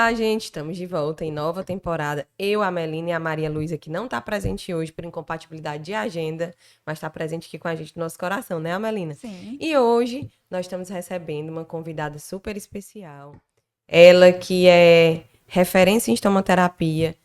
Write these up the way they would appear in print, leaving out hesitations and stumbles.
Olá, gente, estamos de volta em nova temporada. Eu, a Melina e a Maria Luísa, que não está presente hoje por incompatibilidade de agenda, mas está presente aqui com a gente no nosso coração, né, Melina? Sim. E hoje nós estamos recebendo uma convidada super especial. Ela que é referência em estomoterapia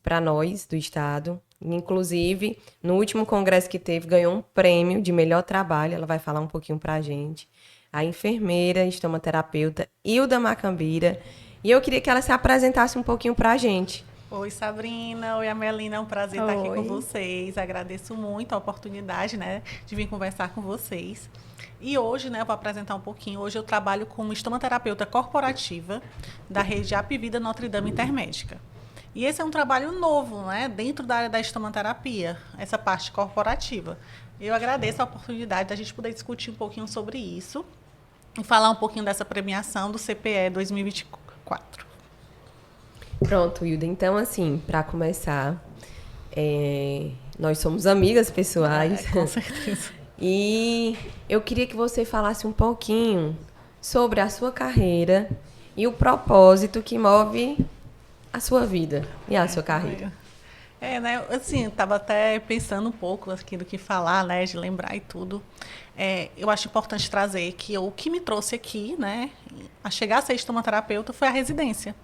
para nós do estado. Inclusive, no último congresso que teve, ganhou um prêmio de melhor trabalho. Ela vai falar um pouquinho para a gente. A enfermeira, estomoterapeuta Hilda Macambira. E eu queria que ela se apresentasse um pouquinho para a gente. Oi, Sabrina. Oi, Amelina. É um prazer estar aqui com Oi. vocês. Agradeço muito a oportunidade, né, de vir conversar com vocês. E hoje, né, eu vou apresentar um pouquinho. Hoje eu trabalho como estomaterapeuta corporativa da rede Apivida Notre Dame Intermédica. E esse é um trabalho novo, né, dentro da área da estomaterapia, essa parte corporativa. Eu agradeço a oportunidade da gente poder discutir um pouquinho sobre isso e falar um pouquinho dessa premiação do CPE 2024. Pronto, Hilda. Então, assim, para começar, nós somos amigas pessoais. Com certeza. E eu queria que você falasse um pouquinho sobre a sua carreira e o propósito que move a sua vida e a sua carreira. Né, assim, eu estava até pensando um pouco aqui do que falar, né, de lembrar e tudo. Eu acho importante trazer que o que me trouxe aqui, né, a chegar a ser estomaterapeuta foi a residência.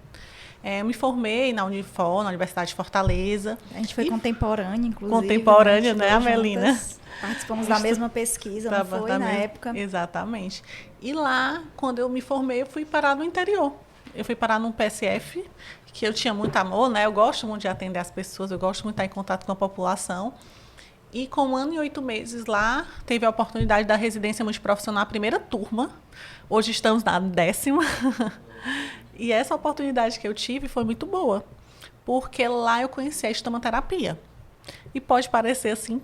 Eu me formei na Unifor, na Universidade de Fortaleza. A gente foi contemporânea, inclusive. Contemporânea, né, Amelina? Participamos da mesma pesquisa, não foi, na época? Exatamente. E lá, quando eu me formei, eu fui parar no interior. Eu fui parar num PSF, que eu tinha muito amor, né? Eu gosto muito de atender as pessoas, eu gosto muito de estar em contato com a população. E com 1 ano e 8 meses lá, teve a oportunidade da residência multiprofissional, a primeira turma. Hoje estamos na 10ª. E essa oportunidade que eu tive foi muito boa, porque lá eu conheci a estomaterapia. E pode parecer assim,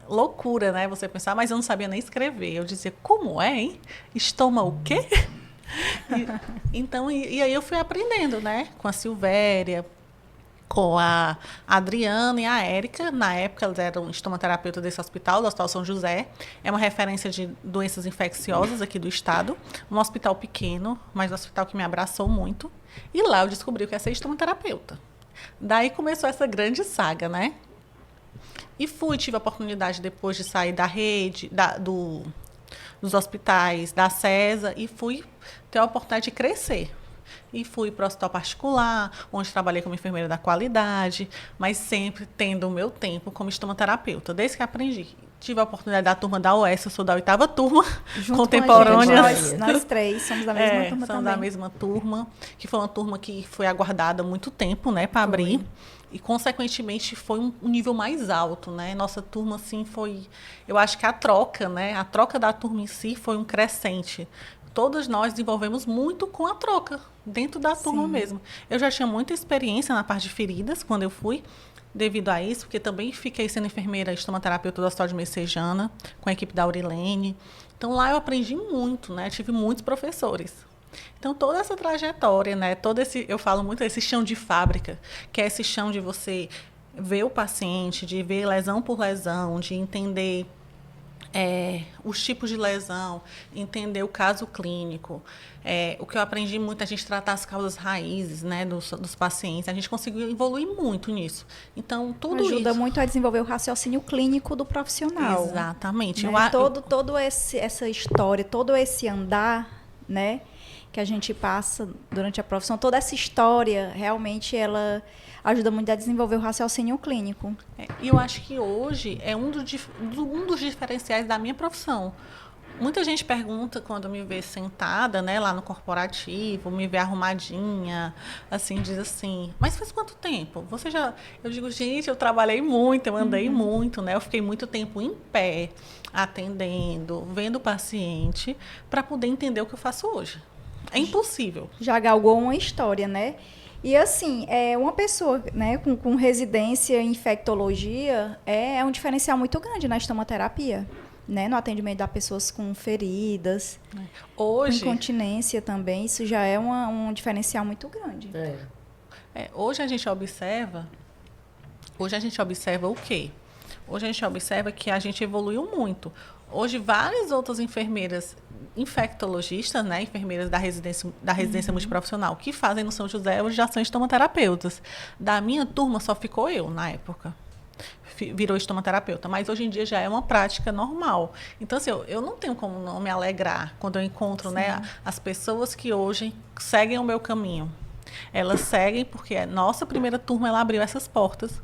loucura, né? Você pensar, mas eu não sabia nem escrever. Eu dizia, como é, hein? Estoma o quê? E aí eu fui aprendendo, né? Com a Silvéria, com a Adriana e a Érica. Na época, elas eram estomaterapeutas desse hospital, do Hospital São José. É uma referência de doenças infecciosas aqui do estado. Um hospital pequeno, mas um hospital que me abraçou muito. E lá eu descobri que ia ser estomaterapeuta. Daí começou essa grande saga, né? E tive a oportunidade depois de sair da rede, dos hospitais, da CESA, e fui ter a oportunidade de crescer. E fui para o hospital particular, onde trabalhei como enfermeira da qualidade, mas sempre tendo o meu tempo como estomaterapeuta, desde que aprendi. Tive a oportunidade da turma da OS, eu sou da 8ª turma, Junto contemporânea. Com a gente, nós três somos da mesma turma somos também. da mesma turma, que foi uma turma que foi aguardada há muito tempo, né, para abrir. E, consequentemente, foi um nível mais alto, né? Nossa turma, assim, foi... Eu acho que a troca, né? A troca da turma em si foi um crescente. Todos nós desenvolvemos muito com a troca, dentro da turma mesmo. Eu já tinha muita experiência na parte de feridas, quando eu fui, devido a isso, porque também fiquei sendo enfermeira estomaterapeuta do Hospital de Messejana, com a equipe da Aurilene. Então, lá eu aprendi muito, né? Tive muitos professores. Então, toda essa trajetória, né? Eu falo muito desse chão de fábrica, que é esse chão de você ver o paciente, de ver lesão por lesão, de entender os tipos de lesão, entender o caso clínico. O que eu aprendi muito é a gente tratar as causas raízes, né, dos pacientes. A gente conseguiu evoluir muito nisso. Então, tudo ajuda isso muito a desenvolver o raciocínio clínico do profissional. Exatamente. Né? Essa história, todo esse andar, né, que a gente passa durante a profissão, toda essa história, realmente ela ajuda muito a desenvolver o raciocínio clínico. E eu acho que hoje é um dos diferenciais da minha profissão. Muita gente pergunta quando me vê sentada, né, lá no corporativo, me vê arrumadinha, assim, diz assim, mas faz quanto tempo? Eu digo, gente, eu trabalhei muito, eu andei muito, né? Eu fiquei muito tempo em pé, atendendo, vendo o paciente, para poder entender o que eu faço hoje. É impossível. Já galgou uma história, né? E assim, uma pessoa, né, com residência em infectologia é um diferencial muito grande na estomaterapia, né? No atendimento das pessoas com feridas, Hoje, com incontinência também, isso já é um diferencial muito grande. Hoje a gente observa o quê? Hoje a gente observa que a gente evoluiu muito. Hoje, várias outras enfermeiras infectologistas, né, enfermeiras da residência multiprofissional que fazem no São José, hoje já são estomaterapeutas. Da minha turma, só ficou eu, na época. Virou estomaterapeuta, mas hoje em dia já é uma prática normal. Então, assim, eu não tenho como não me alegrar quando eu encontro, né, as pessoas que hoje seguem o meu caminho. Elas seguem porque a nossa primeira turma, ela abriu essas portas.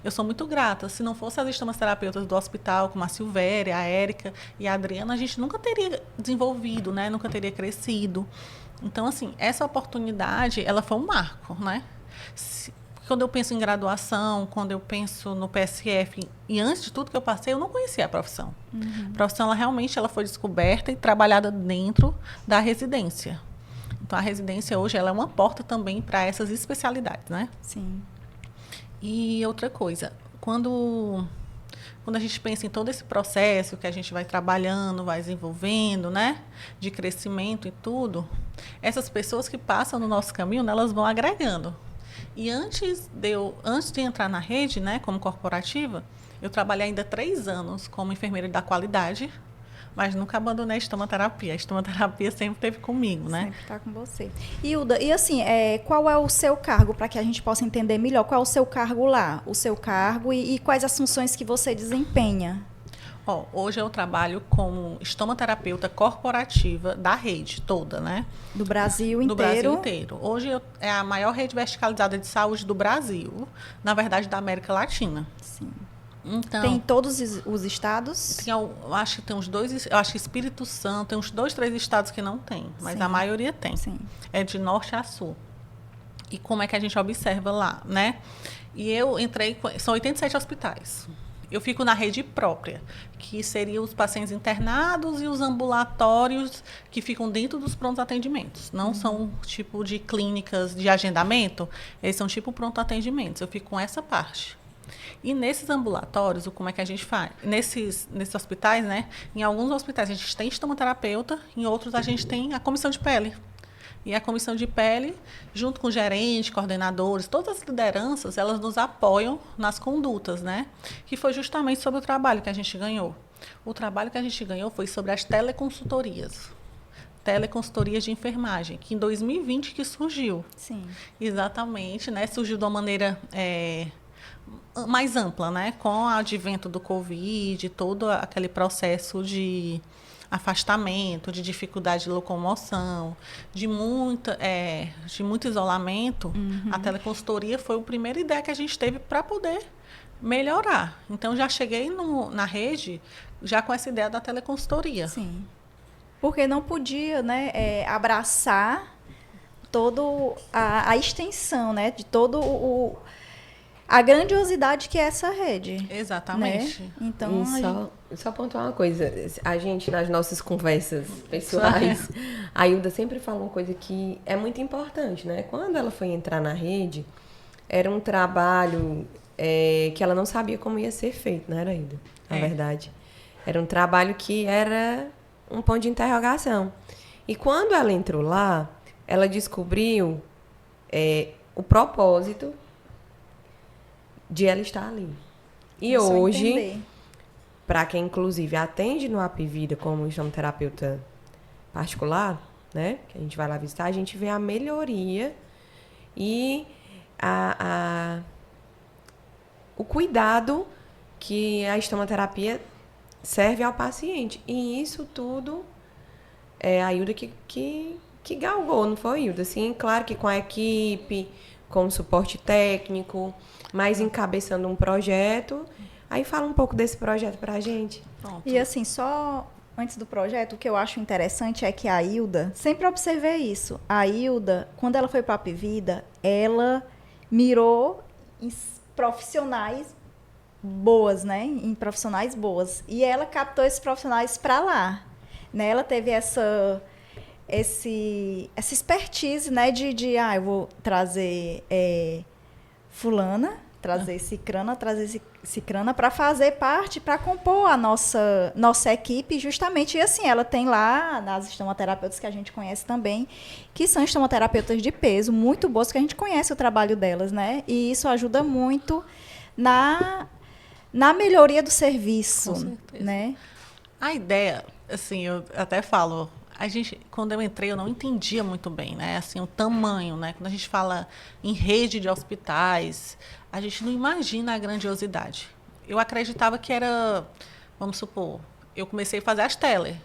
Eu sou muito grata. Se não fosse as estomaterapeutas do hospital, como a Silvéria, a Érica e a Adriana, a gente nunca teria desenvolvido, né, nunca teria crescido. Então, assim, essa oportunidade, ela foi um marco, né? Quando eu penso em graduação, quando eu penso no PSF, e antes de tudo que eu passei, eu não conhecia a profissão. A profissão, ela realmente foi descoberta e trabalhada dentro da residência. Então, a residência hoje ela é uma porta também para essas especialidades, né? Sim. E outra coisa, quando a gente pensa em todo esse processo que a gente vai trabalhando, vai desenvolvendo, né? De crescimento e tudo, essas pessoas que passam no nosso caminho, né, elas vão agregando. E antes de entrar na rede, né, como corporativa, eu trabalhei ainda 3 anos como enfermeira da qualidade, mas nunca abandonei a estomaterapia. A estomaterapia sempre esteve comigo, né? Sempre está com você. Hilda, e assim, qual é o seu cargo, para que a gente possa entender melhor? Qual é o seu cargo lá? O seu cargo e quais as funções que você desempenha? Hoje eu trabalho como estomaterapeuta corporativa da rede toda, né? Do Brasil inteiro? Do Brasil inteiro. Hoje é a maior rede verticalizada de saúde do Brasil, na verdade, da América Latina. Sim. Então, tem em todos os estados? Eu acho que tem uns 2, eu acho que Espírito Santo, tem uns 2, 3 estados que não tem, mas Sim. a maioria tem. Sim. É de norte a sul. E como é que a gente observa lá, né? E eu entrei, são 87 hospitais. Eu fico na rede própria, que seriam os pacientes internados e os ambulatórios que ficam dentro dos prontos atendimentos. Não são tipo de clínicas de agendamento, eles são tipo pronto atendimentos. Eu fico com essa parte. E nesses ambulatórios, como é que a gente faz? Nesses hospitais, né? Em alguns hospitais a gente tem estomaterapeuta, em outros a gente tem a comissão de pele. E a comissão de pele, junto com gerente, coordenadores, todas as lideranças, elas nos apoiam nas condutas, né? Que foi justamente sobre o trabalho que a gente ganhou. O trabalho que a gente ganhou foi sobre as teleconsultorias de enfermagem, que em 2020 que surgiu. Sim. Exatamente, né? Surgiu de uma maneira mais ampla, né? Com o advento do Covid, todo aquele processo de afastamento, de dificuldade de locomoção, de muito isolamento. A teleconsultoria foi a primeira ideia que a gente teve para poder melhorar. Então, já cheguei na rede já com essa ideia da teleconsultoria. Sim. Porque não podia, né, abraçar toda a extensão, né, de todo a grandiosidade que é essa rede. Exatamente. Né? Então, só pontuar uma coisa. A gente, nas nossas conversas pessoais, a Hilda sempre fala uma coisa que é muito importante, né? Quando ela foi entrar na rede, era um trabalho que ela não sabia como ia ser feito, não era, Hilda? Na verdade. Era um trabalho que era um ponto de interrogação. E quando ela entrou lá, ela descobriu o propósito de ela estar ali. E hoje, para quem inclusive atende no Apivida como estomaterapeuta particular, né, que a gente vai lá visitar, a gente vê a melhoria e o cuidado que a estomaterapia serve ao paciente. E isso tudo é a Hilda que galgou, não foi, Hilda? Assim, claro que com a equipe, com o suporte técnico, mas encabeçando um projeto. Aí fala um pouco desse projeto pra gente. Pronto. E assim, só antes do projeto, o que eu acho interessante é que a Hilda, sempre observei isso, a Hilda, quando ela foi para a Apivida, ela mirou em profissionais boas, né? Em profissionais boas. E ela captou esses profissionais para lá. Né? Ela teve essa expertise, né? Eu vou trazer fulana, trazer cicrana para fazer parte, para compor a nossa equipe, justamente. E assim, ela tem lá as estomaterapeutas que a gente conhece também, que são estomaterapeutas de peso, muito boas, que a gente conhece o trabalho delas, né? E isso ajuda muito na melhoria do serviço, Com certeza. Né? A ideia, assim, eu até falo, a gente, quando eu entrei, eu não entendia muito bem, né? Assim, o tamanho, né? Quando a gente fala em rede de hospitais, a gente não imagina a grandiosidade. Eu acreditava que era, vamos supor, eu comecei a fazer as tele.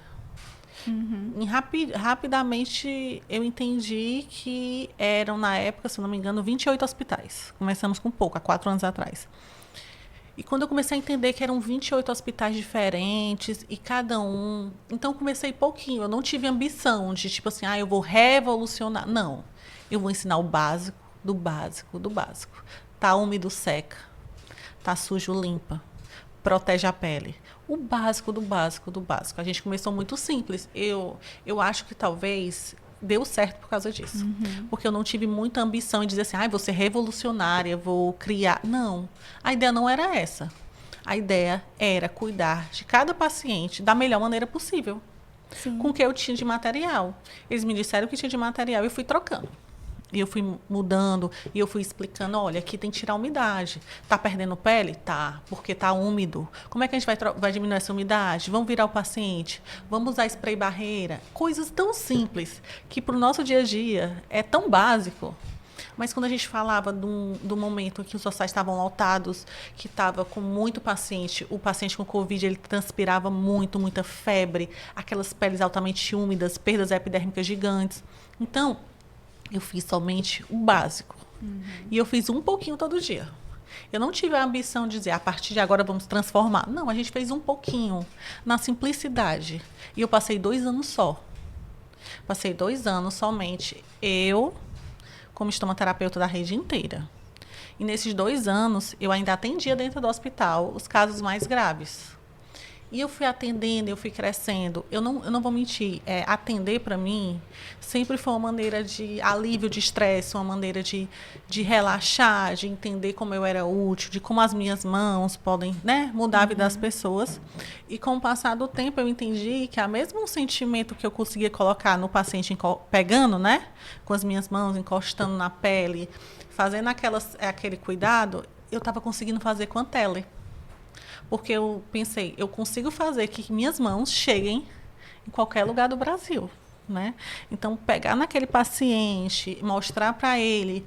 Rapidamente eu entendi que eram, na época, se não me engano, 28 hospitais. Começamos com pouco, há 4 anos atrás. E quando eu comecei a entender que eram 28 hospitais diferentes e cada um. Então, eu comecei pouquinho. Eu não tive ambição de, tipo assim, eu vou revolucionar. Não. Eu vou ensinar o básico, do básico, do básico. Tá úmido, seca. Tá sujo, limpa. Protege a pele. O básico do básico do básico. A gente começou muito simples. Eu acho que talvez deu certo por causa disso. Porque eu não tive muita ambição em dizer assim, vou ser revolucionária, vou criar. Não. A ideia não era essa. A ideia era cuidar de cada paciente da melhor maneira possível. Sim. Com o que eu tinha de material. Eles me disseram que tinha de material e eu fui trocando. E eu fui mudando, e eu fui explicando, olha, aqui tem que tirar a umidade. Tá perdendo pele? Tá, porque tá úmido. Como é que a gente vai diminuir essa umidade? Vamos virar o paciente? Vamos usar spray barreira? Coisas tão simples, que para o nosso dia a dia é tão básico. Mas quando a gente falava do momento em que os hospitais estavam lotados, que estava com muito paciente, o paciente com Covid, ele transpirava muito, muita febre, aquelas peles altamente úmidas, perdas epidérmicas gigantes. Então, eu fiz somente o básico. E eu fiz um pouquinho todo dia. Eu não tive a ambição de dizer, a partir de agora vamos transformar. Não, a gente fez um pouquinho, na simplicidade. E eu passei 2 anos só. Passei 2 anos somente eu, como estomaterapeuta da rede inteira. E nesses 2 anos, eu ainda atendia dentro do hospital os casos mais graves. E eu fui atendendo, eu fui crescendo. Eu não vou mentir, atender para mim sempre foi uma maneira de alívio de estresse, uma maneira de relaxar, de entender como eu era útil, de como as minhas mãos podem, né, mudar a vida das pessoas. E com o passar do tempo eu entendi que o mesmo sentimento que eu conseguia colocar no paciente pegando, né, com as minhas mãos, encostando na pele, fazendo aquele cuidado, eu estava conseguindo fazer com a tele. Porque eu pensei, eu consigo fazer que minhas mãos cheguem em qualquer lugar do Brasil, né? Então, pegar naquele paciente, mostrar para ele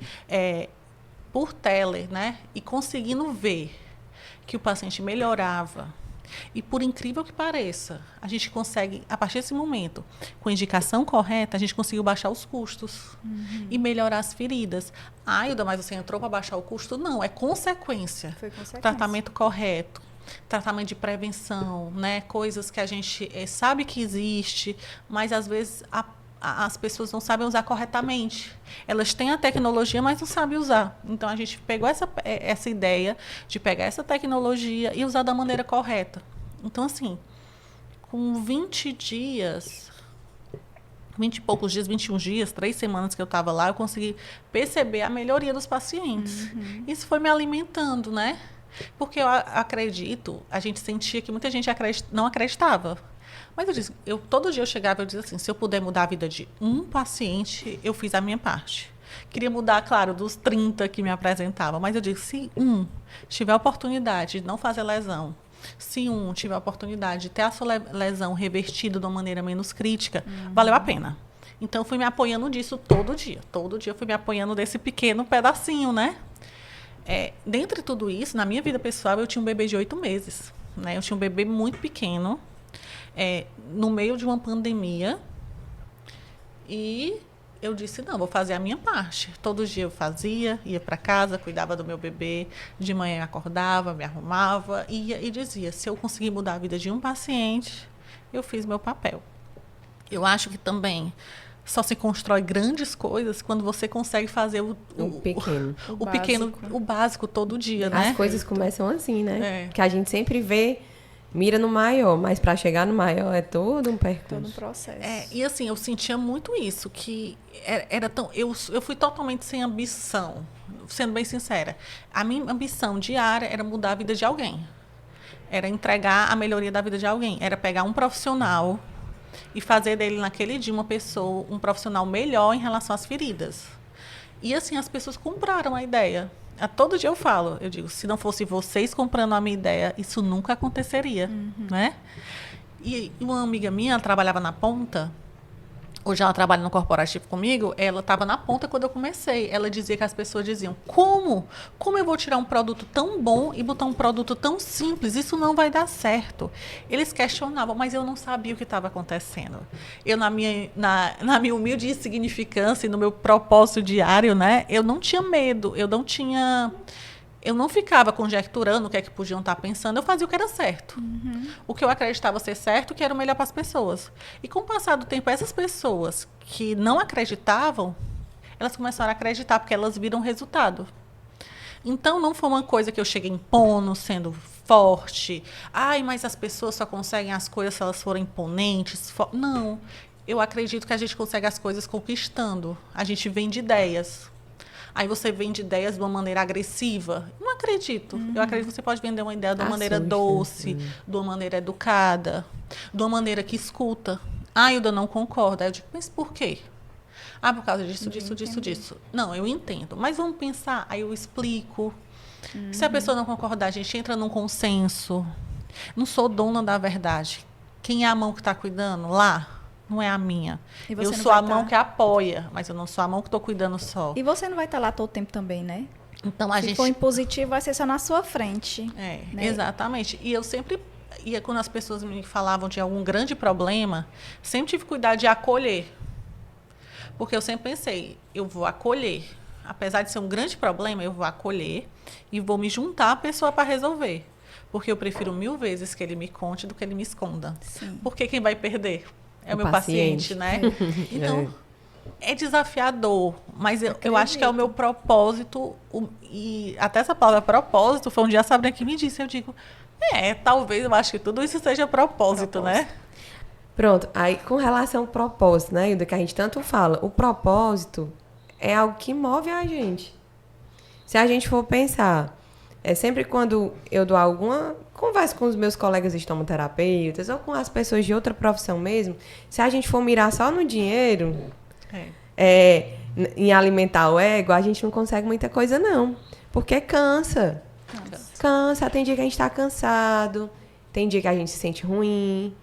por tele, né? E conseguindo ver que o paciente melhorava. E, por incrível que pareça, a gente consegue, a partir desse momento, com a indicação correta, a gente conseguiu baixar os custos e melhorar as feridas. Ilda, mas você entrou para baixar o custo? Não, é consequência. Foi consequência. Tratamento correto. Tratamento de prevenção, né? Coisas que a gente sabe que existe, mas às vezes as pessoas não sabem usar corretamente. Elas têm a tecnologia, mas não sabem usar. Então a gente pegou essa ideia de pegar essa tecnologia e usar da maneira correta. Então, assim, com 20 dias, 20 e poucos dias, 21 dias, 3 semanas que eu estava lá, eu consegui perceber a melhoria dos pacientes. Isso foi me alimentando, né? Porque eu acredito, a gente sentia que muita gente não acreditava. Mas todo dia eu chegava e dizia assim, se eu puder mudar a vida de um paciente, eu fiz a minha parte. Queria mudar, claro, dos 30 que me apresentavam, mas eu digo, se tiver a oportunidade de não fazer lesão, se tiver a oportunidade de ter a sua lesão revertida de uma maneira menos crítica, valeu a pena. Então, eu fui me apoiando disso todo dia. Todo dia eu fui me apoiando desse pequeno pedacinho, né? Dentre tudo isso, na minha vida pessoal, eu tinha um bebê de 8 meses. Né? Eu tinha um bebê muito pequeno, no meio de uma pandemia. E eu disse, não, vou fazer a minha parte. Todo dia eu fazia, ia para casa, cuidava do meu bebê. De manhã eu acordava, me arrumava e dizia, se eu conseguir mudar a vida de um paciente, eu fiz meu papel. Eu acho que também só se constrói grandes coisas quando você consegue fazer o pequeno, o básico todo dia, né? As coisas começam assim, né? Que a gente sempre vê, mira no maior, mas para chegar no maior é todo um percurso. Todo um processo. E assim, eu sentia muito isso, que era tão... Eu fui totalmente sem ambição, sendo bem sincera. A minha ambição diária era mudar a vida de alguém. Era entregar a melhoria da vida de alguém. Era pegar um profissional e fazer dele, naquele dia, um profissional melhor em relação às feridas. E, assim, as pessoas compraram a ideia. Todo dia eu digo, se não fosse vocês comprando a minha ideia, isso nunca aconteceria, né? E uma amiga minha, ela trabalhava na ponta. Hoje ela trabalha no corporativo comigo, ela estava na ponta quando eu comecei. Ela dizia que as pessoas diziam, como? Como eu vou tirar um produto tão bom e botar um produto tão simples? Isso não vai dar certo. Eles questionavam, mas eu não sabia o que estava acontecendo. Eu, na minha humilde insignificância e no meu propósito diário, né, eu não tinha medo, eu não ficava conjecturando o que é que podiam estar pensando, eu fazia o que era certo. O que eu acreditava ser certo, que era o melhor para as pessoas. E com o passar do tempo, essas pessoas que não acreditavam, elas começaram a acreditar, porque elas viram o resultado. Então, não foi uma coisa que eu cheguei impondo, sendo forte. Ai, mas as pessoas só conseguem as coisas se elas forem imponentes. Não. Eu acredito que a gente consegue as coisas conquistando. A gente vende ideias. Aí você vende ideias de uma maneira agressiva. Não acredito. Eu acredito que você pode vender uma ideia de uma maneira doce, de uma maneira educada, de uma maneira que escuta. Ah, Hilda, não concorda. Aí eu digo, mas por quê? Ah, por causa disso, disso. Não, eu entendo. Mas vamos pensar. Aí eu explico. Se a pessoa não concordar, a gente entra num consenso. Não sou dona da verdade. Quem é a mão que está cuidando lá? Não é a minha. Eu sou a mão que apoia, mas eu não sou a mão que estou cuidando só. E você não vai estar lá todo o tempo também, né? Então, Se for impositivo, vai ser só na sua frente. Né? Exatamente. E eu sempre... E quando as pessoas me falavam de algum grande problema, sempre tive cuidado de acolher. Porque eu sempre pensei, eu vou acolher. Apesar de ser um grande problema, eu vou acolher e vou me juntar à pessoa para resolver. Porque eu prefiro 1000 vezes que ele me conte do que ele me esconda. Sim. Porque quem vai perder é o meu paciente, né? Então, é desafiador, mas eu acho que é o meu propósito. E até essa palavra propósito foi um dia a Sabrina que me disse. Eu digo, talvez eu acho que tudo isso seja propósito, né? Pronto, aí com relação ao propósito, né, do que a gente tanto fala, o propósito é algo que move a gente. Se a gente for pensar, sempre quando eu dou alguma conversa com os meus colegas estomoterapeutas ou com as pessoas de outra profissão mesmo, se a gente for mirar só no dinheiro, em alimentar o ego, a gente não consegue muita coisa não, porque cansa. Tem dia que a gente está cansado, tem dia que a gente se sente ruim.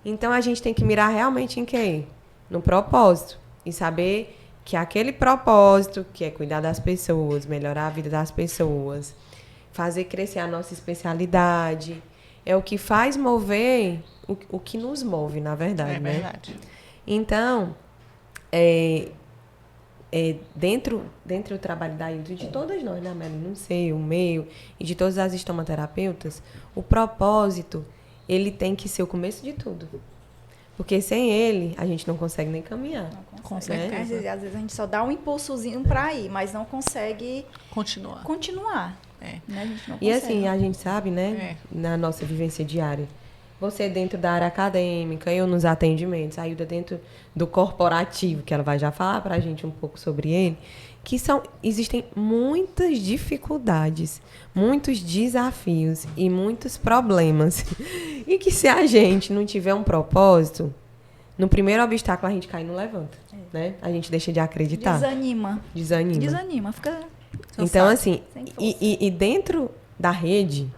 Então, a gente tem que mirar realmente em quê? No propósito. E saber que aquele propósito, que é cuidar das pessoas, melhorar a vida das pessoas, fazer crescer a nossa especialidade, é o que faz mover o que nos move, na verdade. É verdade. Né? Então, dentro do trabalho da Hilda, de todas nós, né, Amélia? Não sei, o meu, e de todas as estomaterapeutas, o propósito, ele tem que ser o começo de tudo. Porque sem ele, a gente não consegue nem caminhar. Não consegue. Né? Às vezes a gente só dá um impulsozinho para ir, mas não consegue continuar. Né? A gente não consegue. E assim, a gente sabe, né, na nossa vivência diária, você dentro da área acadêmica, eu nos atendimentos, a Hilda dentro do corporativo, que ela vai já falar para a gente um pouco sobre ele, que existem muitas dificuldades, muitos desafios e muitos problemas. E que se a gente não tiver um propósito, no primeiro obstáculo a gente cai e não levanta. Né? A gente deixa de acreditar. Desanima, fica... Então, assim, e dentro da rede,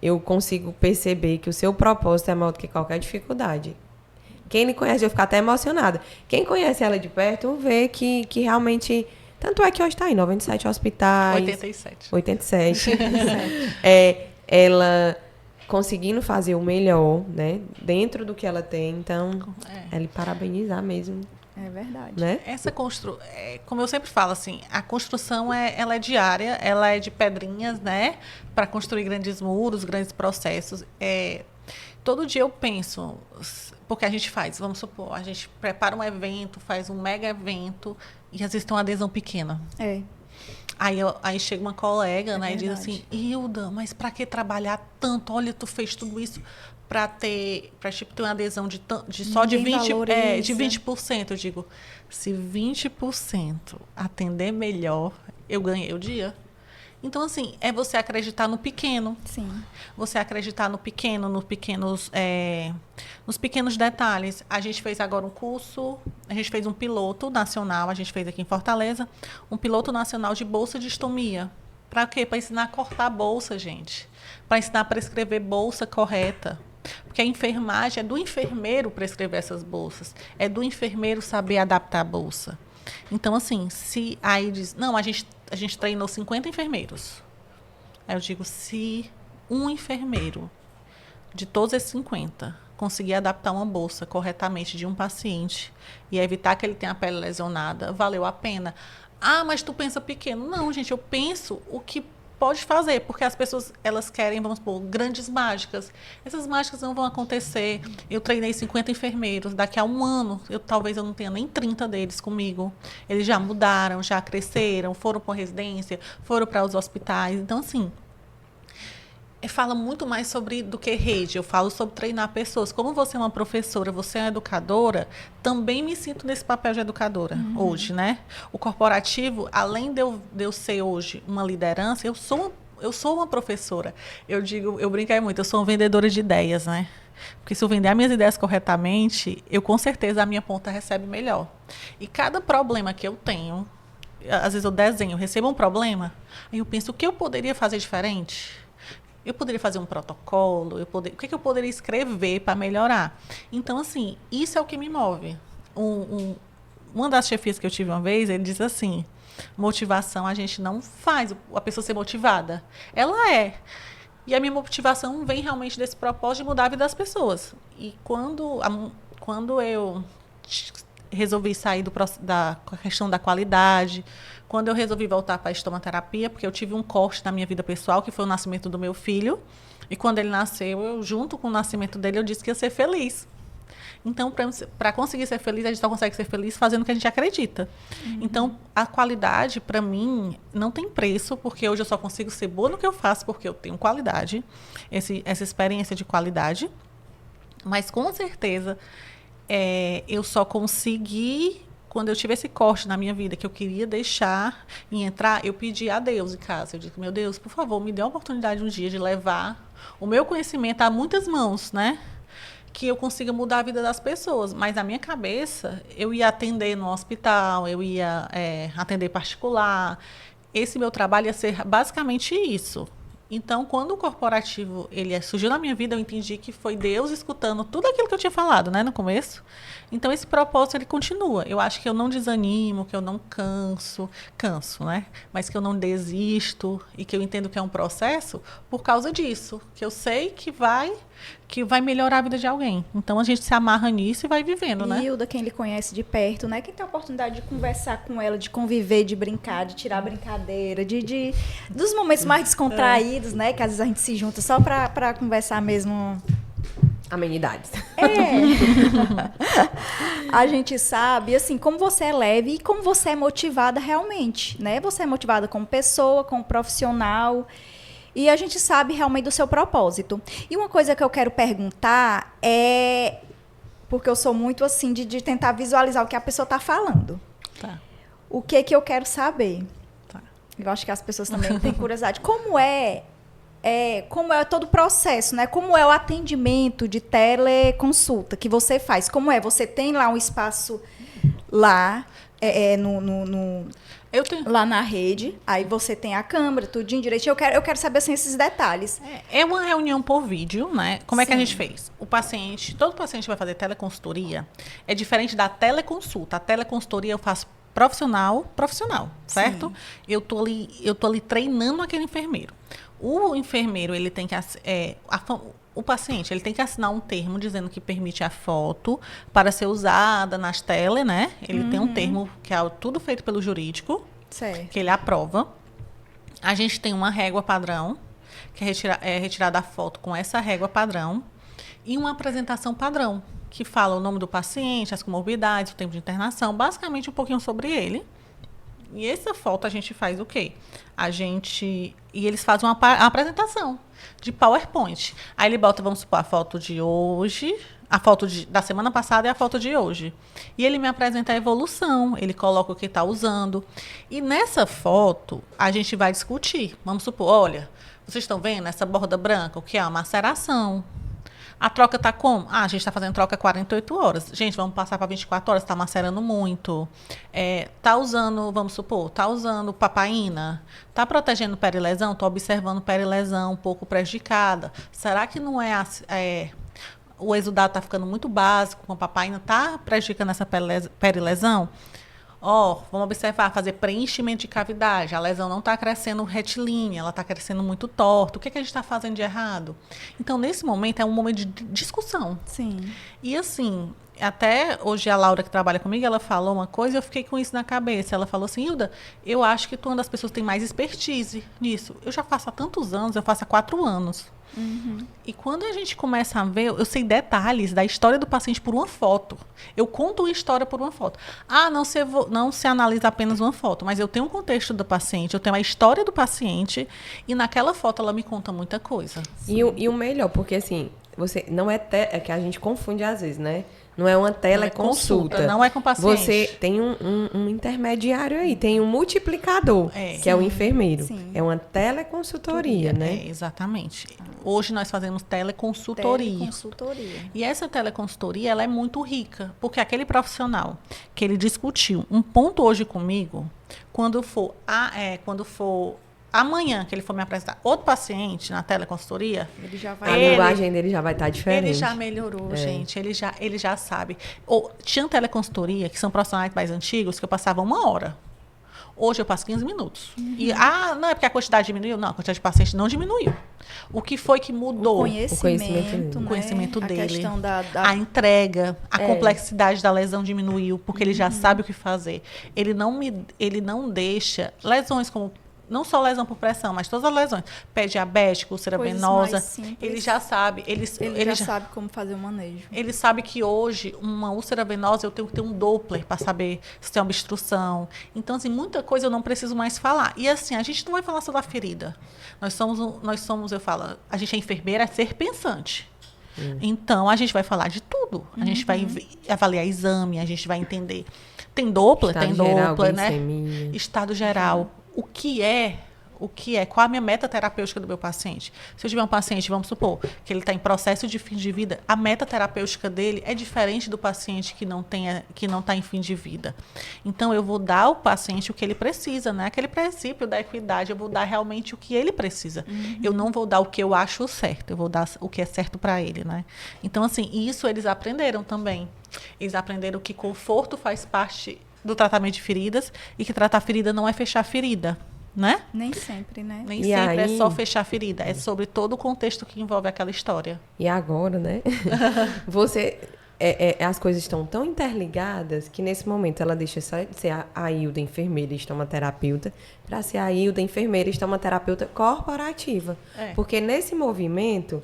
eu consigo perceber que o seu propósito é maior do que qualquer dificuldade. Quem me conhece, eu fico até emocionada. Quem conhece ela de perto, vê que realmente... Tanto é que hoje está em 97 hospitais. 87. Ela conseguindo fazer o melhor, né? Dentro do que ela tem. Então, ela parabenizar mesmo. É verdade. Né? Essa como eu sempre falo, assim, a construção ela é diária, ela é de pedrinhas, né? Para construir grandes muros, grandes processos. Todo dia eu penso, porque a gente faz, vamos supor, a gente prepara um evento, faz um mega evento e às vezes tem uma adesão pequena. Aí chega uma colega, né, e diz assim, Hilda, mas para que trabalhar tanto? Olha, tu fez tudo isso para ter uma adesão de só de 20%. Eu digo, se 20% atender melhor, eu ganhei o dia. Então, assim, é você acreditar no pequeno. Sim. Você acreditar no pequeno, nos pequenos detalhes. A gente fez agora um curso, a gente fez um piloto nacional, a gente fez aqui em Fortaleza, um piloto nacional de bolsa de estomia. Para quê? Para ensinar a cortar a bolsa, gente. Para ensinar a prescrever bolsa correta. Porque a enfermagem é do enfermeiro prescrever essas bolsas, é do enfermeiro saber adaptar a bolsa. Então, assim, se aí diz, não, a gente treinou 50 enfermeiros. Aí eu digo, se um enfermeiro de todos esses 50 conseguir adaptar uma bolsa corretamente de um paciente e evitar que ele tenha a pele lesionada, valeu a pena. Ah, mas tu pensa pequeno. Não, gente, eu penso o que pode fazer, porque as pessoas, elas querem, vamos supor, grandes mágicas. Essas mágicas não vão acontecer. Eu treinei 50 enfermeiros, daqui a um ano, talvez eu não tenha nem 30 deles comigo. Eles já mudaram, já cresceram, foram para a residência, foram para os hospitais. Então, assim, fala muito mais do que rede. Eu falo sobre treinar pessoas. Como você é uma professora, você é uma educadora, também me sinto nesse papel de educadora hoje, né? O corporativo, além de eu ser hoje uma liderança, eu sou uma professora. Eu brinco aí muito, eu sou uma vendedora de ideias, né? Porque se eu vender as minhas ideias corretamente, com certeza a minha ponta recebe melhor. E cada problema que eu tenho, às vezes eu desenho, recebo um problema, aí eu penso, o que eu poderia fazer diferente? Eu poderia fazer um protocolo, o que eu poderia escrever para melhorar? Então, assim, isso é o que me move. Uma das chefias que eu tive uma vez, ele diz assim, motivação a gente não faz a pessoa ser motivada. Ela é. E a minha motivação vem realmente desse propósito de mudar a vida das pessoas. E quando eu resolvi sair da questão da qualidade, quando eu resolvi voltar para a estomaterapia, porque eu tive um corte na minha vida pessoal, que foi o nascimento do meu filho, e quando ele nasceu, junto com o nascimento dele, eu disse que ia ser feliz. Então, para conseguir ser feliz, a gente só consegue ser feliz fazendo o que a gente acredita. Então, a qualidade, para mim, não tem preço, porque hoje eu só consigo ser boa no que eu faço, porque eu tenho qualidade, essa experiência de qualidade. Mas, com certeza, eu só consegui, quando eu tive esse corte na minha vida, que eu queria deixar e entrar, eu pedi a Deus em casa. Eu disse, meu Deus, por favor, me dê a oportunidade um dia de levar o meu conhecimento a muitas mãos, né? Que eu consiga mudar a vida das pessoas. Mas na minha cabeça, eu ia atender no hospital, eu ia atender particular. Esse meu trabalho ia ser basicamente isso. Então, quando o corporativo surgiu na minha vida, eu entendi que foi Deus escutando tudo aquilo que eu tinha falado, né, no começo. Então, esse propósito, ele continua. Eu acho que eu não desanimo, que eu não canso, né? Mas que eu não desisto e que eu entendo que é um processo por causa disso. Que eu sei que vai melhorar a vida de alguém. Então, a gente se amarra nisso e vai vivendo, né? Hilda, quem lhe conhece de perto, né? Quem tem a oportunidade de conversar com ela, de conviver, de brincar, de tirar brincadeira, dos momentos mais descontraídos, né? Que às vezes a gente se junta só para conversar mesmo. Amenidades. A gente sabe, assim, como você é leve e como você é motivada realmente, né? Você é motivada como pessoa, como profissional. E a gente sabe realmente do seu propósito. E uma coisa que eu quero perguntar é... Porque eu sou muito, assim, de tentar visualizar o que a pessoa está falando. Tá. O que eu quero saber? Tá. Eu acho que as pessoas também têm curiosidade. Como é todo o processo, né? Como é o atendimento de teleconsulta que você faz? Como é? Você tem lá um espaço lá, Eu tenho. lá na rede, aí você tem a câmera, tudinho direitinho. Eu quero saber assim, esses detalhes. É uma reunião por vídeo, né? Como é que a Sim. gente fez? Todo paciente vai fazer teleconsultoria, é diferente da teleconsulta. A teleconsultoria eu faço profissional, certo? Sim. Eu tô ali treinando aquele enfermeiro. O enfermeiro, ele tem que o paciente, ele tem que assinar um termo dizendo que permite a foto para ser usada nas telas, né? Ele tem um termo que é tudo feito pelo jurídico, Certo. que ele aprova. A gente tem uma régua padrão, que é retirada a foto com essa régua padrão, e uma apresentação padrão, que fala o nome do paciente, as comorbidades, o tempo de internação, basicamente um pouquinho sobre ele. E essa foto a gente faz o quê? E eles fazem uma apresentação de PowerPoint. Aí ele bota, vamos supor, a foto de hoje, a foto da semana passada e a foto de hoje. E ele me apresenta a evolução, ele coloca o que está usando. E nessa foto, a gente vai discutir. Vamos supor, olha, vocês estão vendo essa borda branca? O que é? Uma maceração. A troca está como? A gente está fazendo troca 48 horas. Gente, vamos passar para 24 horas, está macerando muito. Está usando, vamos supor, está usando papaína. Está protegendo perilesão? Estou observando perilesão um pouco prejudicada. Será que não é o exudado está ficando muito básico, com o papai ainda está prejudicando essa perilesão, vamos observar, fazer preenchimento de cavidade. A lesão não está crescendo retilínea, ela está crescendo muito torta. O que a gente está fazendo de errado? Então, nesse momento, é um momento de discussão. Sim. E assim, até hoje a Laura que trabalha comigo, ela falou uma coisa e eu fiquei com isso na cabeça. Ela falou assim, Hilda, eu acho que tu é uma das pessoas que tem mais expertise nisso. Eu já faço há tantos anos, eu faço há 4 anos. E quando a gente começa a ver, eu sei detalhes da história do paciente por uma foto. Eu conto uma história por uma foto. Não se analisa apenas uma foto, mas eu tenho um contexto do paciente, eu tenho a história do paciente e naquela foto ela me conta muita coisa. E o melhor, porque assim, você não é que a gente confunde às vezes, né? Não é uma teleconsulta. Não é com o paciente. Você tem um intermediário aí, tem um multiplicador, que é o enfermeiro. Sim. É uma teleconsultoria, né? Exatamente. Hoje nós fazemos teleconsultoria. Teleconsultoria. E essa teleconsultoria, ela é muito rica, porque aquele profissional que ele discutiu um ponto hoje comigo, quando for amanhã que ele for me apresentar outro paciente na teleconsultoria, Ele já A vai... linguagem dele já vai estar diferente. ele já melhorou, gente. Ele já sabe. Tinha teleconsultoria, que são profissionais mais antigos, que eu passava 1 hora. Hoje eu passo 15 minutos. E, não é porque a quantidade diminuiu? Não, a quantidade de pacientes não diminuiu. O que foi que mudou? O conhecimento dele. A questão da... A entrega, a complexidade da lesão diminuiu, porque ele já sabe o que fazer. Ele não deixa lesões como... Não só lesão por pressão, mas todas as lesões. Pé diabético, úlcera venosa. Ele já sabe. Ele já sabe como fazer o manejo. Ele sabe que hoje, uma úlcera venosa, eu tenho que ter um Doppler para saber se tem obstrução. Então, assim, muita coisa eu não preciso mais falar. E, assim, a gente não vai falar só da ferida. Nós somos, eu falo, a gente é enfermeira, é ser pensante. Então, a gente vai falar de tudo. A gente vai avaliar exame, a gente vai entender. Tem Doppler, né? Estado geral. O que é, qual a minha meta terapêutica do meu paciente? Se eu tiver um paciente, vamos supor, que ele está em processo de fim de vida, a meta terapêutica dele é diferente do paciente que não está em fim de vida. Então, eu vou dar ao paciente o que ele precisa, né? Aquele princípio da equidade, eu vou dar realmente o que ele precisa. Eu não vou dar o que eu acho certo, eu vou dar o que é certo para ele, né? Então, assim, isso eles aprenderam também. Eles aprenderam que conforto faz parte do tratamento de feridas e que tratar ferida não é fechar ferida, né? Nem sempre, né? Nem sempre é só fechar ferida, é sobre todo o contexto que envolve aquela história. E agora, né? As coisas estão tão interligadas que nesse momento ela deixa só de ser a Hilda enfermeira e estomaterapeuta para ser a Hilda enfermeira e estomaterapeuta corporativa. Porque nesse movimento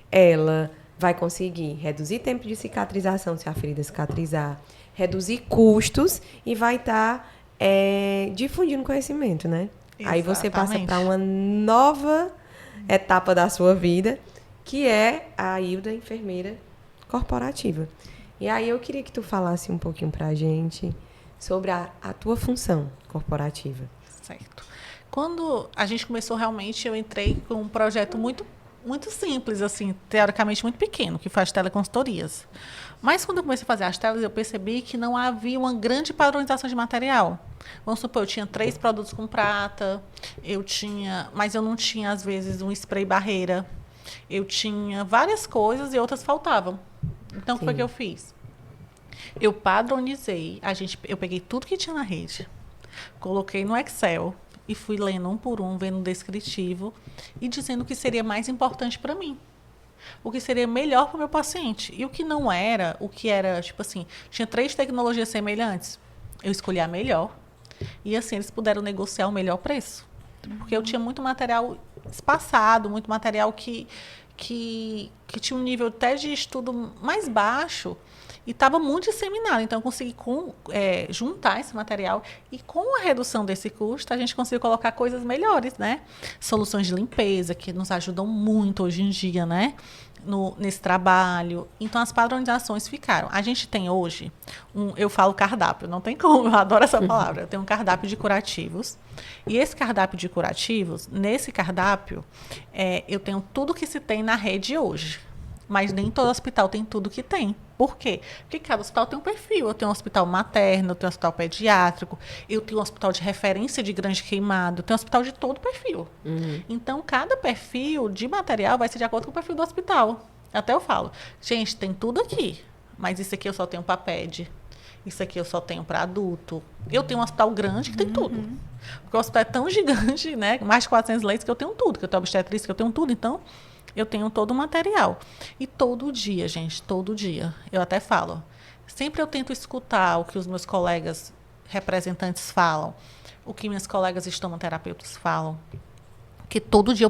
ela vai conseguir reduzir tempo de cicatrização se a ferida cicatrizar, reduzir custos e vai estar difundindo conhecimento, né? Exatamente. Aí você passa para uma nova etapa da sua vida, que é a Hilda enfermeira corporativa. E aí eu queria que tu falasse um pouquinho pra gente sobre a tua função corporativa. Certo. Quando a gente começou realmente, eu entrei com um projeto muito simples, assim, teoricamente muito pequeno, que faz teleconsultorias. Mas quando eu comecei a fazer as telas, eu percebi que não havia uma grande padronização de material. Vamos supor, eu tinha 3 produtos com prata, mas eu não tinha, às vezes, um spray barreira. Eu tinha várias coisas e outras faltavam. Então, o que foi que eu fiz? Eu padronizei, eu peguei tudo que tinha na rede, coloquei no Excel e fui lendo um por um, vendo o descritivo e dizendo o que seria mais importante para mim. O que seria melhor para o meu paciente. E o que não era, o que era, tipo assim, tinha 3 tecnologias semelhantes. Eu escolhi a melhor. E assim, eles puderam negociar o melhor preço. Porque eu tinha muito material espaçado, muito material que tinha um nível até de estudo mais baixo e estava muito disseminado. Então, eu consegui juntar esse material e, com a redução desse custo, a gente conseguiu colocar coisas melhores, né? Soluções de limpeza, que nos ajudam muito hoje em dia, né? Nesse trabalho. Então, as padronizações ficaram. A gente tem hoje, eu falo cardápio, não tem como, eu adoro essa palavra. Eu tenho um cardápio de curativos. E esse cardápio de curativos, nesse cardápio, eu tenho tudo que se tem na rede hoje. Mas nem todo hospital tem tudo que tem. Por quê? Porque cada hospital tem um perfil. Eu tenho um hospital materno, eu tenho um hospital pediátrico, eu tenho um hospital de referência de Grande Queimado, eu tenho um hospital de todo perfil. Então, cada perfil de material vai ser de acordo com o perfil do hospital. Até eu falo, gente, tem tudo aqui, mas isso aqui eu só tenho para ped, isso aqui eu só tenho para adulto. Eu tenho um hospital grande que tem tudo. Porque o hospital é tão gigante, né? Mais de 400 leitos, que eu tenho tudo. Que eu tenho obstetrícia, que eu tenho tudo. Então, eu tenho todo o material. E todo dia, gente, todo dia, eu até falo, sempre eu tento escutar o que os meus colegas representantes falam, o que minhas colegas estomaterapeutas falam. Que todo dia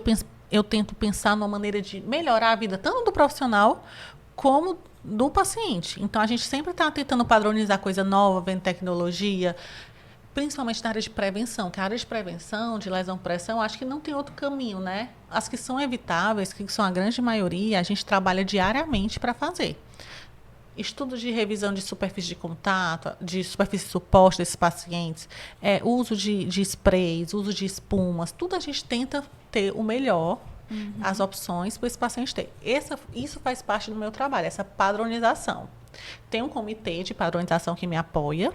eu tento pensar numa maneira de melhorar a vida, tanto do profissional, como do paciente. Então, a gente sempre está tentando padronizar coisa nova, vendo tecnologia, principalmente na área de prevenção, que a área de prevenção, de lesão por pressão, acho que não tem outro caminho, né? As que são evitáveis, que são a grande maioria, a gente trabalha diariamente para fazer. Estudos de revisão de superfície de contato, de superfície suposta desses pacientes, uso de sprays, uso de espumas, tudo a gente tenta ter o melhor, as opções para esse paciente ter. Isso faz parte do meu trabalho, essa padronização. Tem um comitê de padronização que me apoia,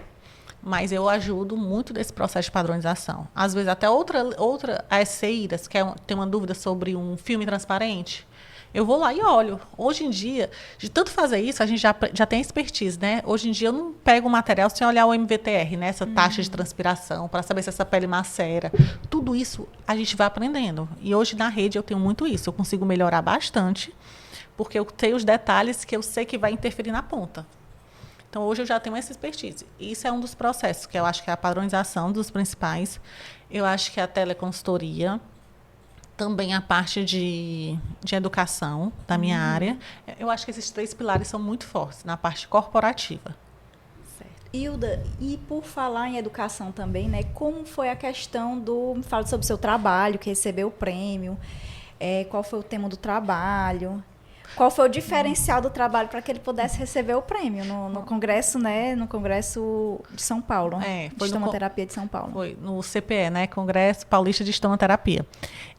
mas eu ajudo muito desse processo de padronização. Às vezes, até as CEIRAS, que tem uma dúvida sobre um filme transparente, eu vou lá e olho. Hoje em dia, de tanto fazer isso, a gente já tem expertise, né? Hoje em dia, eu não pego o material sem olhar o MVTR, né? Essa taxa de transpiração, para saber se essa pele macera. Tudo isso a gente vai aprendendo. E hoje, na rede, eu tenho muito isso. Eu consigo melhorar bastante, porque eu tenho os detalhes que eu sei que vai interferir na ponta. Então, hoje eu já tenho essa expertise. Isso é um dos processos, que eu acho que é a padronização dos principais. Eu acho que é a teleconsultoria, também a parte de educação da minha área. Eu acho que esses 3 pilares são muito fortes na parte corporativa. Certo. Hilda, e por falar em educação também, né? Como foi a questão do... Me fala sobre o seu trabalho, que recebeu o prêmio. Qual foi o tema do trabalho? Qual foi o diferencial do trabalho para que ele pudesse receber o prêmio no congresso, né? No Congresso de São Paulo. Foi de Estomaterapia de São Paulo. Foi no CPE, né? Congresso Paulista de Estomaterapia.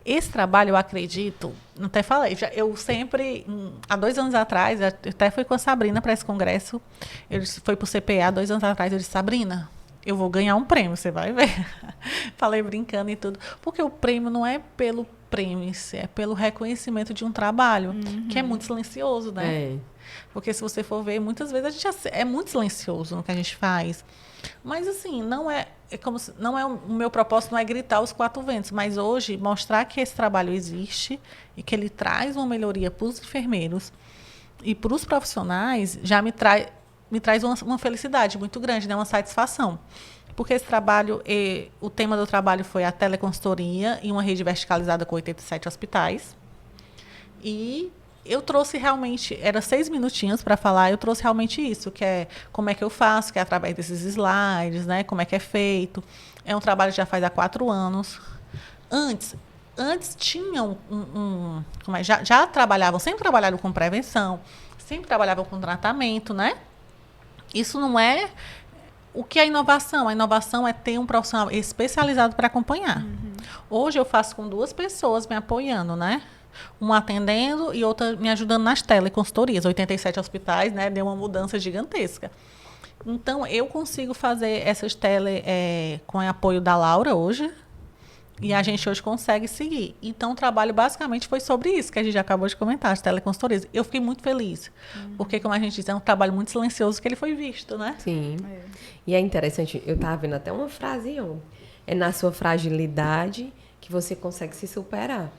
Esse trabalho, eu acredito, até falei, eu sempre, há 2 anos atrás, até fui com a Sabrina para esse congresso, foi para o CPE há 2 anos atrás, eu disse, Sabrina, eu vou ganhar um prêmio, você vai ver. Falei brincando e tudo. Porque o prêmio não é pelo prêmio, é pelo reconhecimento de um trabalho, que é muito silencioso, né? Porque se você for ver, muitas vezes a gente é muito silencioso no que a gente faz. Mas assim, não é o meu propósito não é gritar os 4 ventos, mas hoje mostrar que esse trabalho existe e que ele traz uma melhoria para os enfermeiros e para os profissionais já me traz uma felicidade muito grande, né? Uma satisfação. Porque esse trabalho, o tema do trabalho foi a teleconsultoria em uma rede verticalizada com 87 hospitais. E eu trouxe realmente, era 6 minutinhos para falar, eu trouxe realmente isso, que é como é que eu faço, que é através desses slides, né? Como é que é feito. É um trabalho que já faz há 4 anos. Antes tinham já trabalhavam, sempre trabalharam com prevenção, sempre trabalhavam com tratamento, né? Isso não é o que é inovação. A inovação é ter um profissional especializado para acompanhar. Hoje eu faço com 2 pessoas me apoiando, né? Uma atendendo e outra me ajudando nas teleconsultorias. 87 hospitais, né? Deu uma mudança gigantesca. Então, eu consigo fazer essas com o apoio da Laura hoje. E a gente hoje consegue seguir. Então, o trabalho basicamente foi sobre isso, que a gente já acabou de comentar, as teleconsultorias. Eu fiquei muito feliz. Porque, como a gente diz, é um trabalho muito silencioso que ele foi visto, né? Sim. E é interessante, eu estava vendo até uma frase, é na sua fragilidade que você consegue se superar.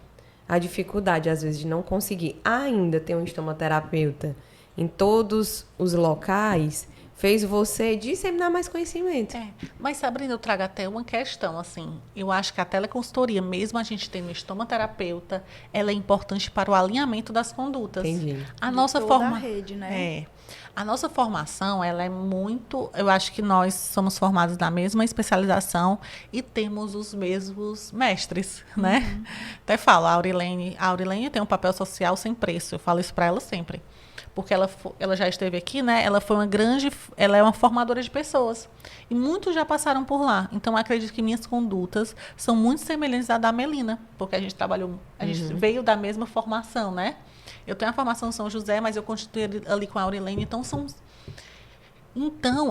A dificuldade, às vezes, de não conseguir ainda ter um estomaterapeuta em todos os locais, fez você disseminar mais conhecimento. Mas, Sabrina, eu trago até uma questão, assim, eu acho que a teleconsultoria, mesmo a gente tendo estomaterapeuta, ela é importante para o alinhamento das condutas. Entendi. A nossa rede, né? A nossa formação, ela é muito... Eu acho que nós somos formados na mesma especialização e temos os mesmos mestres, né? Até falo, a Aurilene tem um papel social sem preço. Eu falo isso para ela sempre. Porque ela já esteve aqui, né? Ela é uma formadora de pessoas. E muitos já passaram por lá. Então, eu acredito que minhas condutas são muito semelhantes à da Melina. Porque a gente gente veio da mesma formação, né? Eu tenho a formação em São José, mas eu continuei ali com a Aurilene. Então,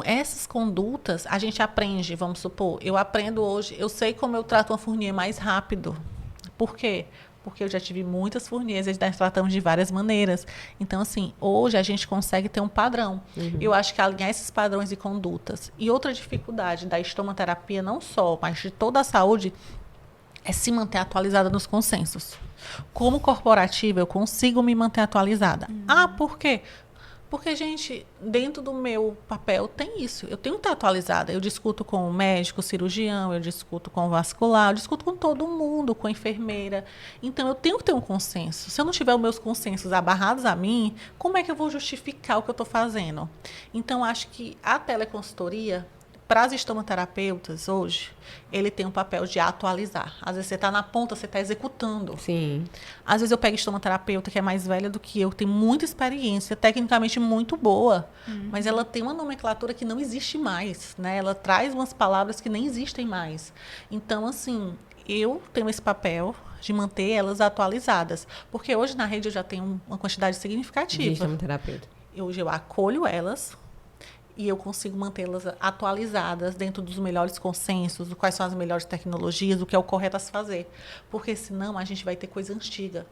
essas condutas, a gente aprende, vamos supor. Eu aprendo hoje, eu sei como eu trato uma fornia mais rápido. Por quê? porque eu já tive muitas furnias, nós tratamos de várias maneiras. Então, assim, hoje a gente consegue ter um padrão. Eu acho que alinhar esses padrões e condutas. E outra dificuldade da estomaterapia, não só, mas de toda a saúde, é se manter atualizada nos consensos. Como corporativa, eu consigo me manter atualizada. Ah, por quê? Porque, gente, dentro do meu papel tem isso. Eu tenho que estar atualizada. Eu discuto com o médico, o cirurgião, eu discuto com o vascular, eu discuto com todo mundo, com a enfermeira. Então, eu tenho que ter um consenso. Se eu não tiver os meus consensos abarrados a mim, como é que eu vou justificar o que eu estou fazendo? Então, acho que a teleconsultoria, para as estomaterapeutas hoje, ele tem um papel de atualizar. Às vezes você está na ponta, você está executando. Sim. Às vezes eu pego estomaterapeuta que é mais velha do que eu, tem muita experiência, tecnicamente muito boa, mas ela tem uma nomenclatura que não existe mais, né? Ela traz umas palavras que nem existem mais. Então, assim, eu tenho esse papel de manter elas atualizadas, porque hoje na rede eu já tenho uma quantidade De significativa. estomaterapeuta. Hoje eu acolho elas e eu consigo mantê-las atualizadas dentro dos melhores consensos, do quais são as melhores tecnologias, o que é o correto a se fazer. Porque senão a gente vai ter coisa antiga.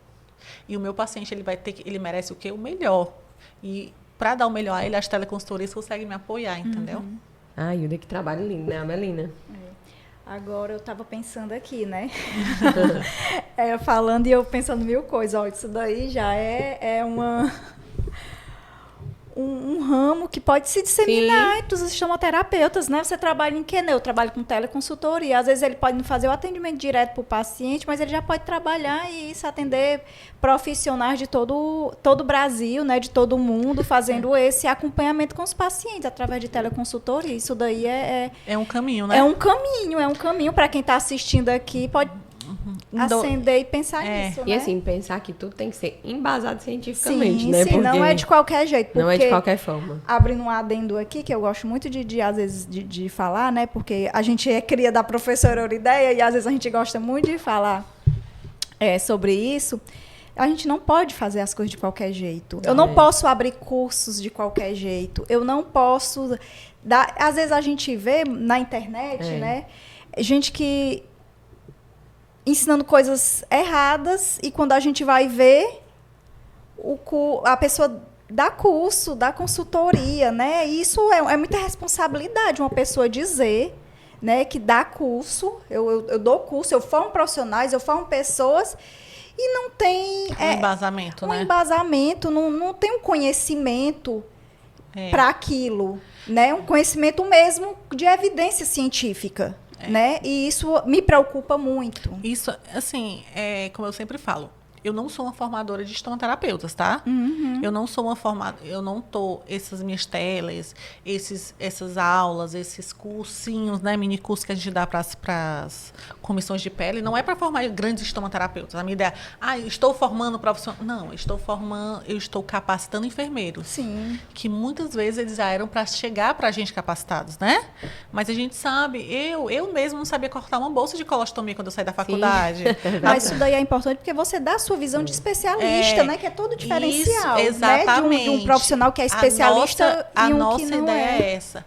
E o meu paciente, ele merece o quê? O melhor. E para dar o melhor a ele, as teleconsultorias conseguem me apoiar, entendeu? Ah, Hilda, que trabalho lindo, né, Amelina? Agora eu estava pensando aqui, né? Falando e eu pensando mil coisas. Ó, isso daí já é um ramo que pode se disseminar entre os estomaterapeutas, né? Você trabalha em quê, né? Eu trabalho com teleconsultoria. Às vezes ele pode não fazer o atendimento direto para o paciente, mas ele já pode trabalhar e isso, atender profissionais de todo o Brasil, né? De todo o mundo, fazendo esse acompanhamento com os pacientes através de teleconsultoria. Isso daí É um caminho, né? é um caminho para quem está assistindo aqui, pode acender e pensar nisso, E né? assim, pensar que tudo tem que ser embasado cientificamente, né? Sim, Porque não é de qualquer jeito. não é de porque, qualquer forma. abrindo um adendo aqui, que eu gosto muito às vezes, de falar, né? Porque a gente é cria da professora Eurideia e às vezes a gente gosta muito de falar sobre isso. A gente não pode fazer as coisas de qualquer jeito. Eu não posso abrir cursos de qualquer jeito. Eu não posso dar... Às vezes a gente vê na internet, né? Gente que ensinando coisas erradas e quando a gente vai ver, a pessoa dá curso, dá consultoria, né? E isso é muita responsabilidade uma pessoa dizer, né, que dá curso, eu dou curso, eu formo profissionais, eu formo pessoas e não tem embasamento, né? embasamento, não tem um conhecimento para aquilo, né? Um conhecimento mesmo de evidência científica. Né? E isso me preocupa muito. Isso, assim, como eu sempre falo, eu não sou uma formadora de estomaterapeutas, tá? Eu não sou eu não tô, essas minhas telas, essas aulas, esses cursinhos, né, mini cursos que a gente dá para as comissões de pele, não é para formar grandes estomaterapeutas. A minha ideia, estou formando profissionais. Não, eu estou capacitando enfermeiros. Sim. Que muitas vezes eles já eram para chegar para a gente capacitados, né? Mas a gente sabe, eu mesmo não sabia cortar uma bolsa de colostomia quando eu saí da faculdade. Mas isso daí é importante porque você dá a sua visão de especialista, né? Que é todo diferencial. Isso, exatamente. Né? De um profissional que é especialista a e um nossa que não ideia é essa.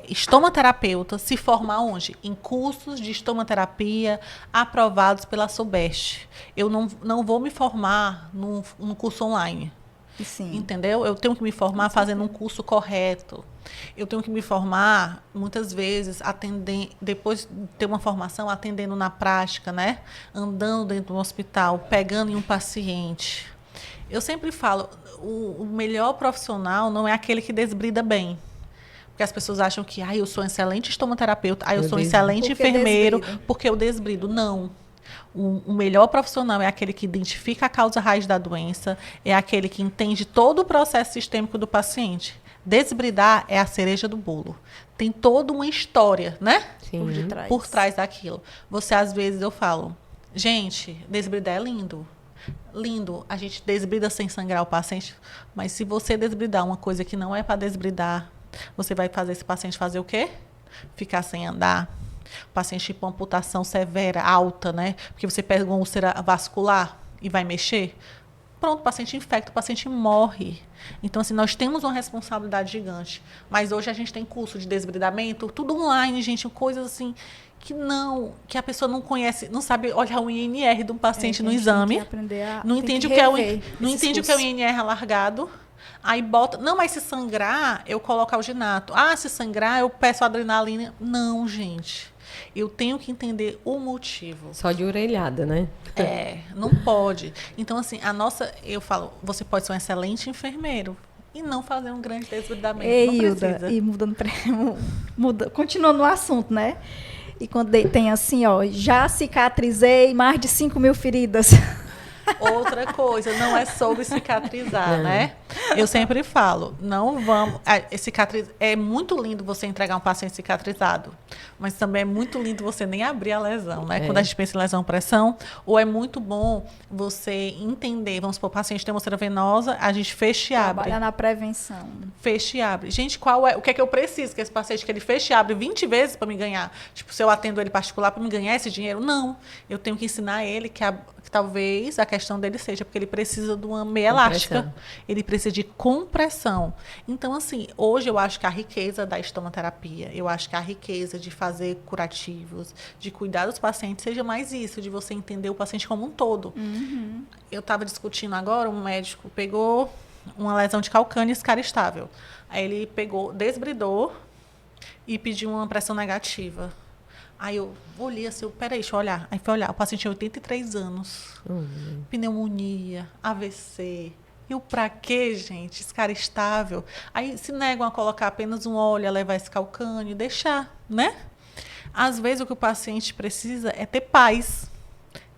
Estomaterapeuta se formar onde? Em cursos de estomaterapia aprovados pela SUBEST. Eu não vou me formar num curso online. Sim. Entendeu? Eu tenho que me formar fazendo um curso correto. Eu tenho que me formar, muitas vezes, depois de ter uma formação, atendendo na prática, né? Andando dentro do hospital, pegando em um paciente. Eu sempre falo, o melhor profissional não é aquele que desbrida bem. Porque as pessoas acham que eu sou um excelente estomaterapeuta, eu sou um excelente enfermeiro, porque eu desbrido. Não. O melhor profissional é aquele que identifica a causa raiz da doença, é aquele que entende todo o processo sistêmico do paciente. Desbridar é a cereja do bolo. Tem toda uma história, né? Sim. Por trás daquilo. Às vezes, eu falo, gente, desbridar é lindo. Lindo, a gente desbrida sem sangrar o paciente, mas se você desbridar uma coisa que não é para desbridar, você vai fazer esse paciente fazer o quê? Ficar sem andar. O paciente com amputação severa, alta, né? Porque você pega uma úlcera vascular e vai mexer. Pronto, o paciente infecta, o paciente morre. Então, assim, nós temos uma responsabilidade gigante. Mas hoje a gente tem curso de desbridamento, tudo online, gente, coisas assim que a pessoa não conhece, não sabe olhar o INR de um paciente no exame. Tem que aprender não entende o que é o INR alargado. Aí bota, não, mas se sangrar, eu coloco alginato. Ah, se sangrar, eu peço adrenalina. Não, gente. Eu tenho que entender o motivo. Só de orelhada, né? Não pode. Então, assim, eu falo, você pode ser um excelente enfermeiro e não fazer um grande desbridamento. Ei, Hilda, e continuando no assunto, né? E quando tem assim, ó, já cicatrizei mais de 5.000 feridas. Outra coisa, não é sobre cicatrizar, né? Eu sempre falo, não vamos... É muito lindo você entregar um paciente cicatrizado, mas também é muito lindo você nem abrir a lesão, né? Quando a gente pensa em lesão pressão, ou é muito bom você entender, vamos supor, o paciente tem uma úlcera venosa, a gente fecha e abre. Trabalhar na prevenção. Fecha e abre. Gente, o que é que eu preciso? Que esse paciente, que ele feche e abre 20 vezes para me ganhar? Tipo, se eu atendo ele particular para me ganhar esse dinheiro? Não. Eu tenho que ensinar ele que talvez a questão dele seja porque ele precisa de uma meia elástica, ele precisa de compressão. Então, assim, hoje eu acho que a riqueza da estomaterapia, eu acho que a riqueza de fazer curativos, de cuidar dos pacientes, seja mais isso, de você entender o paciente como um todo. Uhum. Eu estava discutindo agora, um médico pegou uma lesão de calcânio escaristável. Aí ele desbridou e pediu uma pressão negativa. Aí eu olhei assim, peraí, deixa eu olhar. Aí foi olhar, o paciente tinha 83 anos, pneumonia, AVC. Pra quê, gente? Esse cara estável. Aí se negam a colocar apenas um óleo, a levar esse calcânio, deixar, né? Às vezes o que o paciente precisa é ter paz.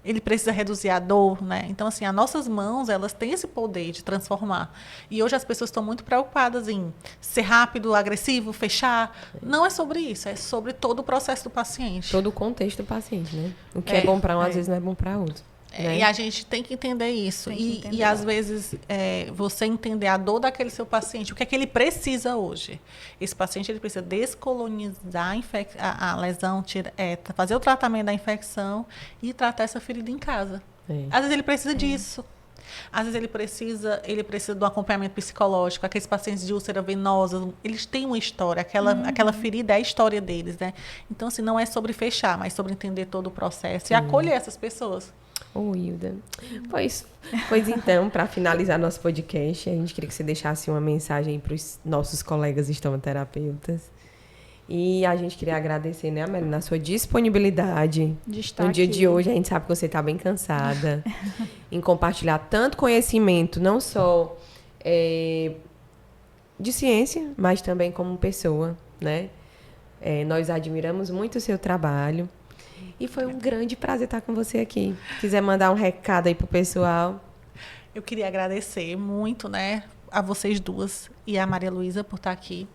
Ele precisa reduzir a dor, né? Então, assim, as nossas mãos, elas têm esse poder de transformar. E hoje as pessoas estão muito preocupadas em ser rápido, agressivo, fechar. Não é sobre isso, é sobre todo o processo do paciente. Todo o contexto do paciente, né? O que é bom para um, às vezes não é bom para outro. Né? E a gente tem que entender isso. E às vezes, você entender a dor daquele seu paciente, o que é que ele precisa hoje. Esse paciente ele precisa descolonizar a lesão, fazer o tratamento da infecção e tratar essa ferida em casa. Às vezes ele precisa disso. Às vezes ele precisa de um acompanhamento psicológico. Aqueles pacientes de úlcera venosa, eles têm uma história. Aquela ferida é a história deles, né? Então, assim, não é sobre fechar, mas sobre entender todo o processo e acolher essas pessoas. Hilda. Pois então, para finalizar nosso podcast, a gente queria que você deixasse uma mensagem para os nossos colegas estomaterapeutas. E a gente queria agradecer, né, Amélia, na sua disponibilidade. No dia de hoje, a gente sabe que você está bem cansada. Em compartilhar tanto conhecimento, não só de ciência, mas também como pessoa, né? Nós admiramos muito o seu trabalho. E foi um grande prazer estar com você aqui. Quiser mandar um recado aí pro pessoal. Eu queria agradecer muito, né, a vocês duas e a Maria Luísa por estar aqui.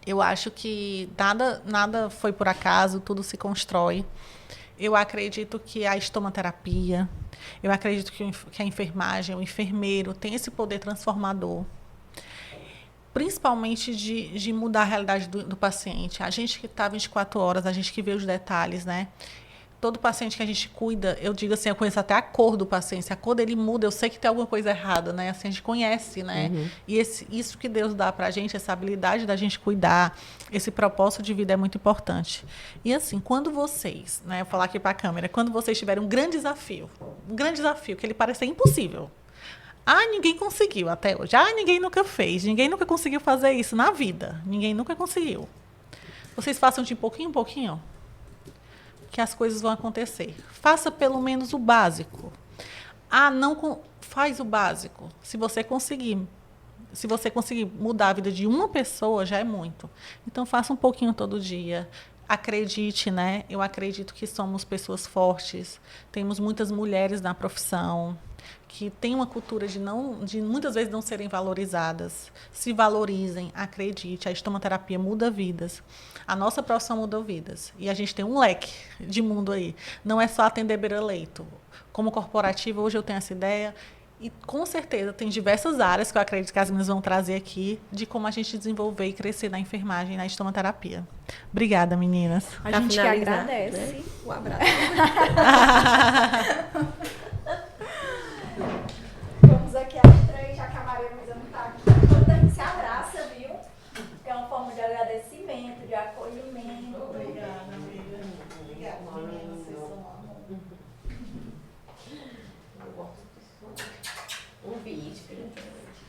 Eu acho que nada foi por acaso, tudo se constrói. Eu acredito que a estomaterapia, eu acredito que a enfermagem, o enfermeiro tem esse poder transformador. Principalmente de mudar a realidade do paciente. A gente que está 24 horas, a gente que vê os detalhes, né? Todo paciente que a gente cuida, eu digo assim, eu conheço até a cor do paciente. Se a cor dele muda, eu sei que tem alguma coisa errada, né? Assim, a gente conhece, né? Uhum. E isso que Deus dá pra gente, essa habilidade da gente cuidar, esse propósito de vida é muito importante. E assim, quando vocês, né? Eu vou falar aqui pra câmera, quando vocês tiverem um grande desafio que ele parece impossível. Ninguém conseguiu até hoje. Ninguém nunca fez. Ninguém nunca conseguiu fazer isso na vida. Ninguém nunca conseguiu. Vocês façam de pouquinho em pouquinho, que as coisas vão acontecer. Faça pelo menos o básico. Faz o básico. Se você conseguir mudar a vida de uma pessoa, já é muito. Então, faça um pouquinho todo dia. Acredite, né? Eu acredito que somos pessoas fortes. Temos muitas mulheres na profissão que têm uma cultura de muitas vezes não serem valorizadas. Se valorizem, acredite. A estomaterapia muda vidas. A nossa profissão muda vidas. E a gente tem um leque de mundo aí. Não é só atender beira-leito. Como corporativa, hoje eu tenho essa ideia. E, com certeza, tem diversas áreas que eu acredito que as meninas vão trazer aqui de como a gente desenvolver e crescer na enfermagem e na estomaterapia. Obrigada, meninas. A gente que agradece. Né? Um abraço. Vamos aqui às 3, já que a Maria Luísa não está aqui. Quando a gente se abraça, viu? É uma forma de agradecimento, de acolhimento. Obrigada, amiga. convite.